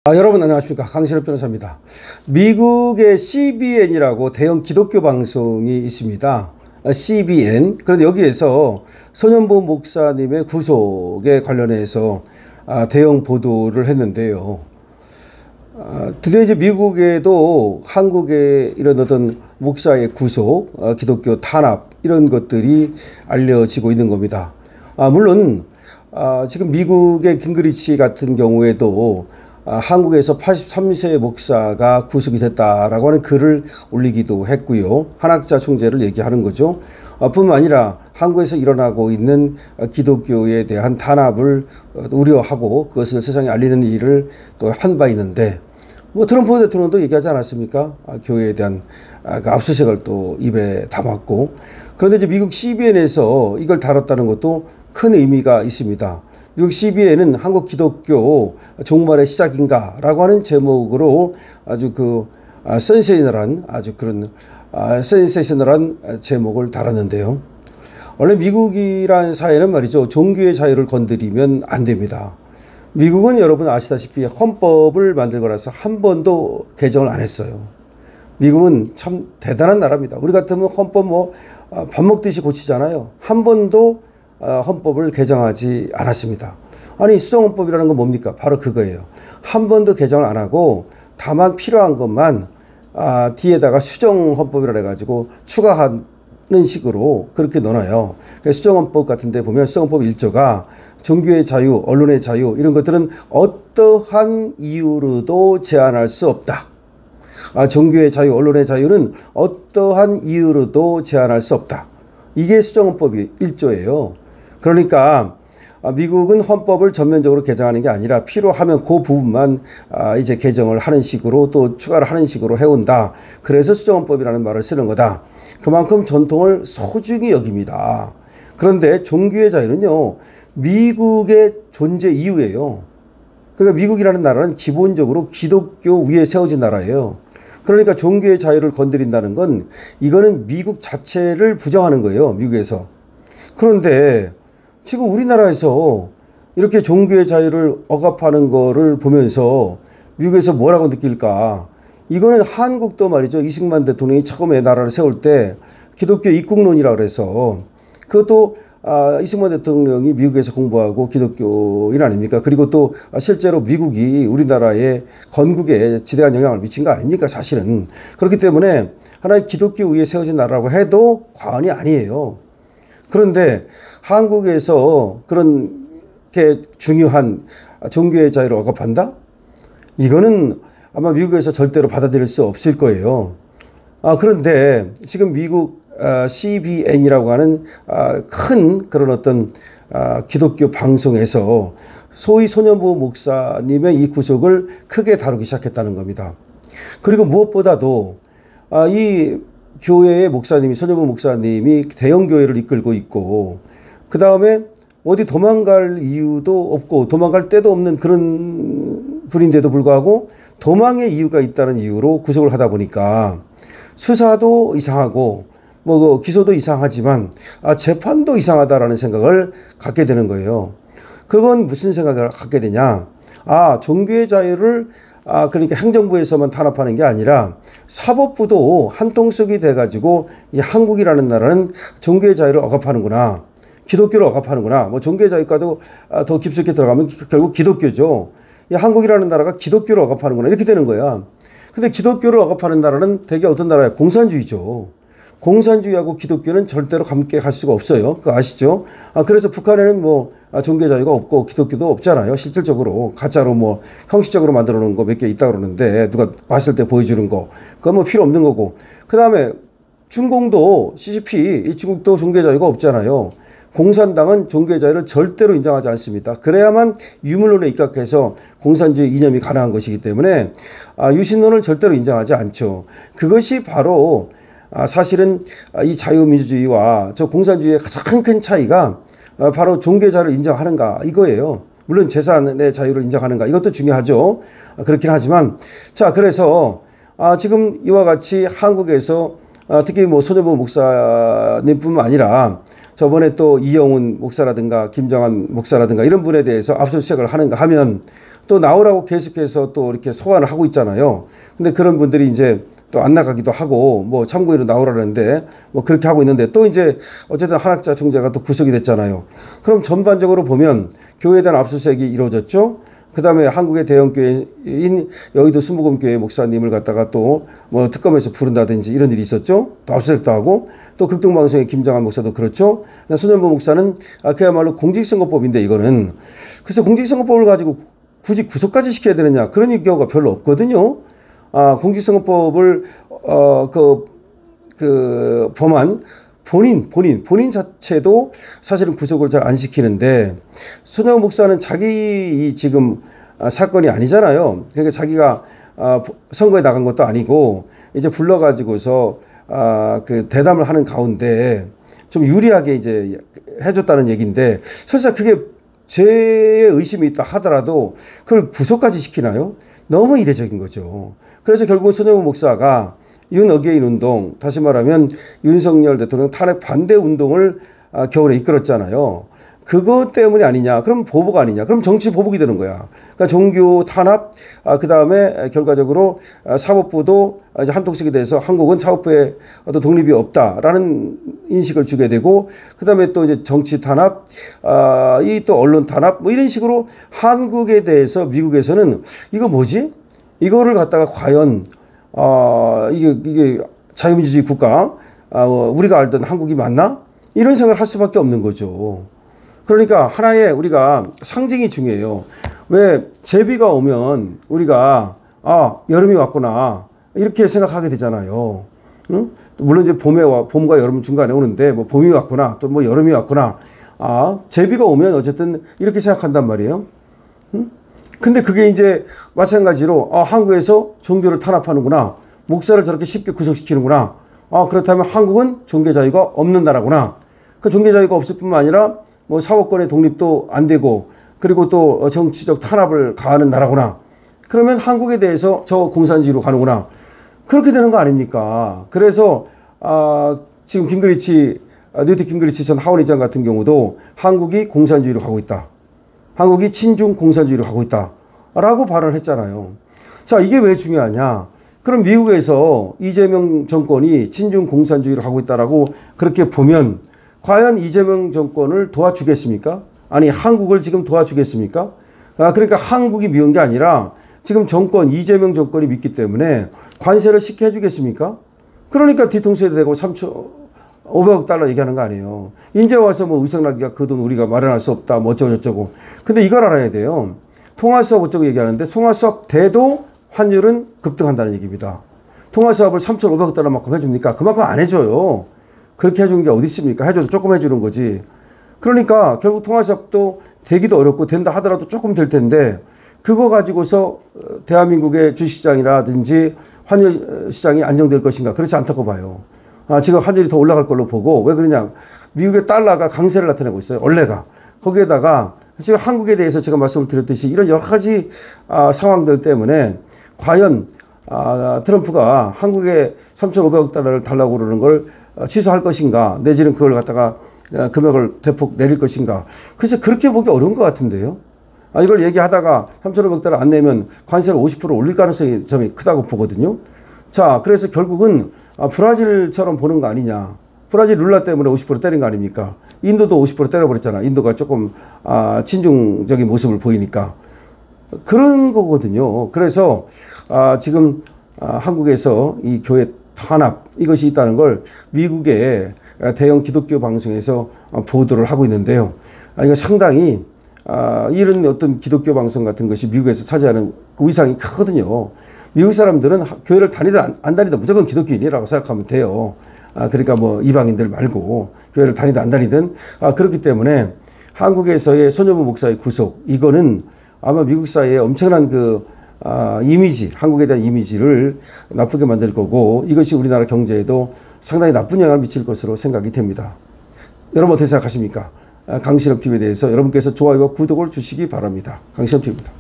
여러분 안녕하십니까, 강신업 변호사입니다. 미국의 CBN이라고 대형 기독교 방송이 있습니다. CBN. 그런데 여기에서 손현보 목사님의 구속에 관련해서 대형 보도를 했는데요. 드디어 이제 미국에도 한국의 이런 어떤 목사의 구속, 기독교 탄압 이런 것들이 알려지고 있는 겁니다. 물론 지금 미국의 깅그리치 같은 경우에도 한국에서 83세 목사가 구속이 됐다라고 하는 글을 올리기도 했고요. 한학자 총재를 얘기하는 거죠. 뿐만 아니라 한국에서 일어나고 있는 기독교에 대한 탄압을 우려하고 그것을 세상에 알리는 일을 또 한 바 있는데, 트럼프 대통령도 얘기하지 않았습니까? 교회에 대한 압수수색을 또 입에 담았고. 그런데 이제 미국 CBN에서 이걸 다뤘다는 것도 큰 의미가 있습니다. 미국 CBN은 한국 기독교 종말의 시작인가라고 하는 제목으로 아주 센세이션널한 제목을 달았는데요. 원래 미국이란 사회는 말이죠, 종교의 자유를 건드리면 안 됩니다. 미국은 여러분 아시다시피 헌법을 만들 거라서 한 번도 개정을 안 했어요. 미국은 참 대단한 나라입니다. 우리 같으면 헌법 밥 먹듯이 고치잖아요. 한 번도 헌법을 개정하지 않았습니다. 아니, 수정헌법이라는 건 뭡니까? 바로 그거예요. 한 번도 개정을 안 하고 다만 필요한 것만 뒤에다가 수정헌법이라 해가지고 추가하는 식으로 그렇게 넣어놔요. 수정헌법 같은 데 보면 수정헌법 1조가 종교의 자유, 언론의 자유 이런 것들은 어떠한 이유로도 제한할 수 없다. 종교의 자유, 언론의 자유는 어떠한 이유로도 제한할 수 없다. 이게 수정헌법이 1조예요. 그러니까 미국은 헌법을 전면적으로 개정하는 게 아니라 필요하면 그 부분만 이제 개정을 하는 식으로 또 추가를 하는 식으로 해온다. 그래서 수정헌법이라는 말을 쓰는 거다. 그만큼 전통을 소중히 여깁니다. 그런데 종교의 자유는요, 미국의 존재 이유예요. 그러니까 미국이라는 나라는 기본적으로 기독교 위에 세워진 나라예요. 그러니까 종교의 자유를 건드린다는 건 이거는 미국 자체를 부정하는 거예요, 미국에서. 그런데 지금 우리나라에서 이렇게 종교의 자유를 억압하는 거를 보면서 미국에서 뭐라고 느낄까? 이거는 한국도 말이죠, 이승만 대통령이 처음에 나라를 세울 때 기독교 입국론이라고 그래서, 그것도 이승만 대통령이 미국에서 공부하고 기독교인 아닙니까? 그리고 또 실제로 미국이 우리나라의 건국에 지대한 영향을 미친 거 아닙니까? 사실은. 그렇기 때문에 하나의 기독교 위에 세워진 나라라고 해도 과언이 아니에요. 그런데 한국에서 그렇게 중요한 종교의 자유를 억압한다? 이거는 아마 미국에서 절대로 받아들일 수 없을 거예요. 그런데 지금 미국 CBN이라고 하는 큰 그런 어떤 기독교 방송에서 소위 손현보 목사님의 이 구속을 크게 다루기 시작했다는 겁니다. 그리고 무엇보다도 이 교회의 목사님이, 손현보 목사님이 대형 교회를 이끌고 있고, 그 다음에 어디 도망갈 이유도 없고 도망갈 데도 없는 그런 분인데도 불구하고 도망의 이유가 있다는 이유로 구속을 하다 보니까 수사도 이상하고 기소도 이상하지만 재판도 이상하다라는 생각을 갖게 되는 거예요. 그건 무슨 생각을 갖게 되냐? 종교의 자유를 그러니까 행정부에서만 탄압하는 게 아니라 사법부도 한통속이 돼가지고 이 한국이라는 나라는 종교의 자유를 억압하는구나, 기독교를 억압하는구나. 종교의 자유과도 더 깊숙이 들어가면 결국 기독교죠. 이 한국이라는 나라가 기독교를 억압하는구나, 이렇게 되는 거야. 근데 기독교를 억압하는 나라는 대개 어떤 나라야? 공산주의죠. 공산주의하고 기독교는 절대로 함께 갈 수가 없어요. 그거 아시죠? 그래서 북한에는 종교 자유가 없고 기독교도 없잖아요. 실질적으로 가짜로 형식적으로 만들어 놓은 거 몇 개 있다 그러는데, 누가 봤을 때 보여주는 거, 그건 필요 없는 거고. 그 다음에 중공도 CCP, 이 중국도 종교 자유가 없잖아요. 공산당은 종교 자유를 절대로 인정하지 않습니다. 그래야만 유물론에 입각해서 공산주의 이념이 가능한 것이기 때문에 유신론을 절대로 인정하지 않죠. 그것이 바로 사실은 이 자유민주주의와 저 공산주의의 가장 큰 차이가 바로 종교 자유를 인정하는가 이거예요. 물론 재산의 자유를 인정하는가 이것도 중요하죠. 그렇긴 하지만, 그래서 지금 이와 같이 한국에서 특히 손현보 목사님뿐만 아니라 저번에 또 이영훈 목사라든가 김정한 목사라든가 이런 분에 대해서 압수수색을 하는가 하면 또 나오라고 계속해서 또 이렇게 소환을 하고 있잖아요. 근데 그런 분들이 이제 또 안 나가기도 하고 뭐 참고인으로 나오라는데 뭐 그렇게 하고 있는데 또 이제 어쨌든 한학자 총재가 또 구속이 됐잖아요. 그럼 전반적으로 보면 교회에 대한 압수수색이 이루어졌죠. 그 다음에 한국의 대형교회인 여의도 순복음교회 목사님을 갖다가 또 뭐 특검에서 부른다든지 이런 일이 있었죠. 또 압수수색도 하고 또 극동방송의 김정한 목사도 그렇죠. 손현보 목사는 그야말로 공직선거법인데 이거는 그래서 공직선거법을 가지고 굳이 구속까지 시켜야 되느냐 그런 경우가 별로 없거든요. 공직선거법을 범한 본인 자체도 사실은 구속을 잘 안 시키는데 손현보 목사는 자기 지금 사건이 아니잖아요. 그러니까 자기가 선거에 나간 것도 아니고 이제 불러가지고서 그 대담을 하는 가운데 좀 유리하게 이제 해줬다는 얘기인데 설사 그게 죄의 의심이 있다 하더라도 그걸 구속까지 시키나요? 너무 이례적인 거죠. 그래서 결국 손현보 목사가 윤어게인 운동, 다시 말하면 윤석열 대통령 탄핵 반대 운동을 겨울에 이끌었잖아요. 그것 때문이 아니냐? 그럼 보복 아니냐? 그럼 정치 보복이 되는 거야. 그러니까 종교 탄압, 그 다음에 결과적으로 사법부도 이제 한통속이 돼서 한국은 사법부에 어떤 독립이 없다라는 인식을 주게 되고, 그 다음에 또 이제 정치 탄압, 이 또 언론 탄압, 뭐 이런 식으로 한국에 대해서 미국에서는 이거 뭐지? 이거를 갖다가 과연 이게 자유민주주의 국가, 우리가 알던 한국이 맞나? 이런 생각을 할 수밖에 없는 거죠. 그러니까 하나의 우리가 상징이 중요해요. 왜 제비가 오면 우리가 여름이 왔구나 이렇게 생각하게 되잖아요. 응? 물론 이제 봄과 여름 중간에 오는데 뭐 봄이 왔구나 또 뭐 여름이 왔구나. 제비가 오면 어쨌든 이렇게 생각한단 말이에요. 응? 근데 그게 이제 마찬가지로 한국에서 종교를 탄압하는구나. 목사를 저렇게 쉽게 구속시키는구나. 그렇다면 한국은 종교 자유가 없는 나라구나. 그 종교 자유가 없을 뿐만 아니라 뭐 사법권의 독립도 안 되고 그리고 또 정치적 탄압을 가하는 나라구나. 그러면 한국에 대해서 저 공산주의로 가는구나. 그렇게 되는 거 아닙니까? 그래서 지금 뉴트 깅그리치 전 하원의장 같은 경우도 한국이 공산주의로 가고 있다. 한국이 친중 공산주의로 가고 있다. 라고 발언을 했잖아요. 자, 이게 왜 중요하냐? 그럼 미국에서 이재명 정권이 친중 공산주의로 가고 있다라고 그렇게 보면 과연 이재명 정권을 도와주겠습니까? 아니, 한국을 지금 도와주겠습니까? 그러니까 한국이 미운 게 아니라 지금 이재명 정권이 믿기 때문에 관세를 쉽게 해주겠습니까? 그러니까 뒤통수에 대고 3,500억 달러 얘기하는 거 아니에요. 이제 와서 뭐 의상나기가 그 돈 우리가 마련할 수 없다, 뭐 어쩌고저쩌고. 근데 이걸 알아야 돼요. 통화수업 어쩌고 얘기하는데 통화수업 돼도 환율은 급등한다는 얘기입니다. 통화수업을 3,500억 달러만큼 해줍니까? 그만큼 안 해줘요. 그렇게 해주는 게 어디 있습니까? 해줘도 조금 해주는 거지. 그러니까 결국 통화수업도 되기도 어렵고 된다 하더라도 조금 될 텐데 그거 가지고서 대한민국의 주식시장이라든지 환율 시장이 안정될 것인가? 그렇지 않다고 봐요. 지금 환율이 더 올라갈 걸로 보고 왜 그러냐? 미국의 달러가 강세를 나타내고 있어요. 원래가. 거기에다가 지금 한국에 대해서 제가 말씀을 드렸듯이 이런 여러 가지 상황들 때문에 과연 트럼프가 한국에 3,500억 달러를 달라고 그러는 걸 취소할 것인가 내지는 그걸 갖다가 금액을 대폭 내릴 것인가. 그래서 그렇게 보기 어려운 것 같은데요. 이걸 얘기하다가 3,500억 달러 안 내면 관세를 50% 올릴 가능성이 저는 크다고 보거든요. 자, 그래서 결국은 브라질처럼 보는 거 아니냐. 브라질 룰라 때문에 50% 때린 거 아닙니까? 인도도 50% 때려버렸잖아. 인도가 조금 친중적인 모습을 보이니까. 그런 거거든요. 그래서 지금 한국에서 이 교회 탄압 이것이 있다는 걸 미국의 대형 기독교 방송에서 보도를 하고 있는데요. 이거 상당히 이런 어떤 기독교 방송 같은 것이 미국에서 차지하는 그 위상이 크거든요. 미국 사람들은 교회를 다니든 안 다니든 무조건 기독교인이라고 생각하면 돼요. 그러니까 뭐 이방인들 말고 교회를 다니든 안 다니든 그렇기 때문에 한국에서의 손현보 목사의 구속 이거는 아마 미국 사회에 엄청난 그 이미지, 한국에 대한 이미지를 나쁘게 만들 거고 이것이 우리나라 경제에도 상당히 나쁜 영향을 미칠 것으로 생각이 됩니다. 여러분 어떻게 생각하십니까? 강신업 TV에 대해서 여러분께서 좋아요와 구독을 주시기 바랍니다. 강신업 TV입니다.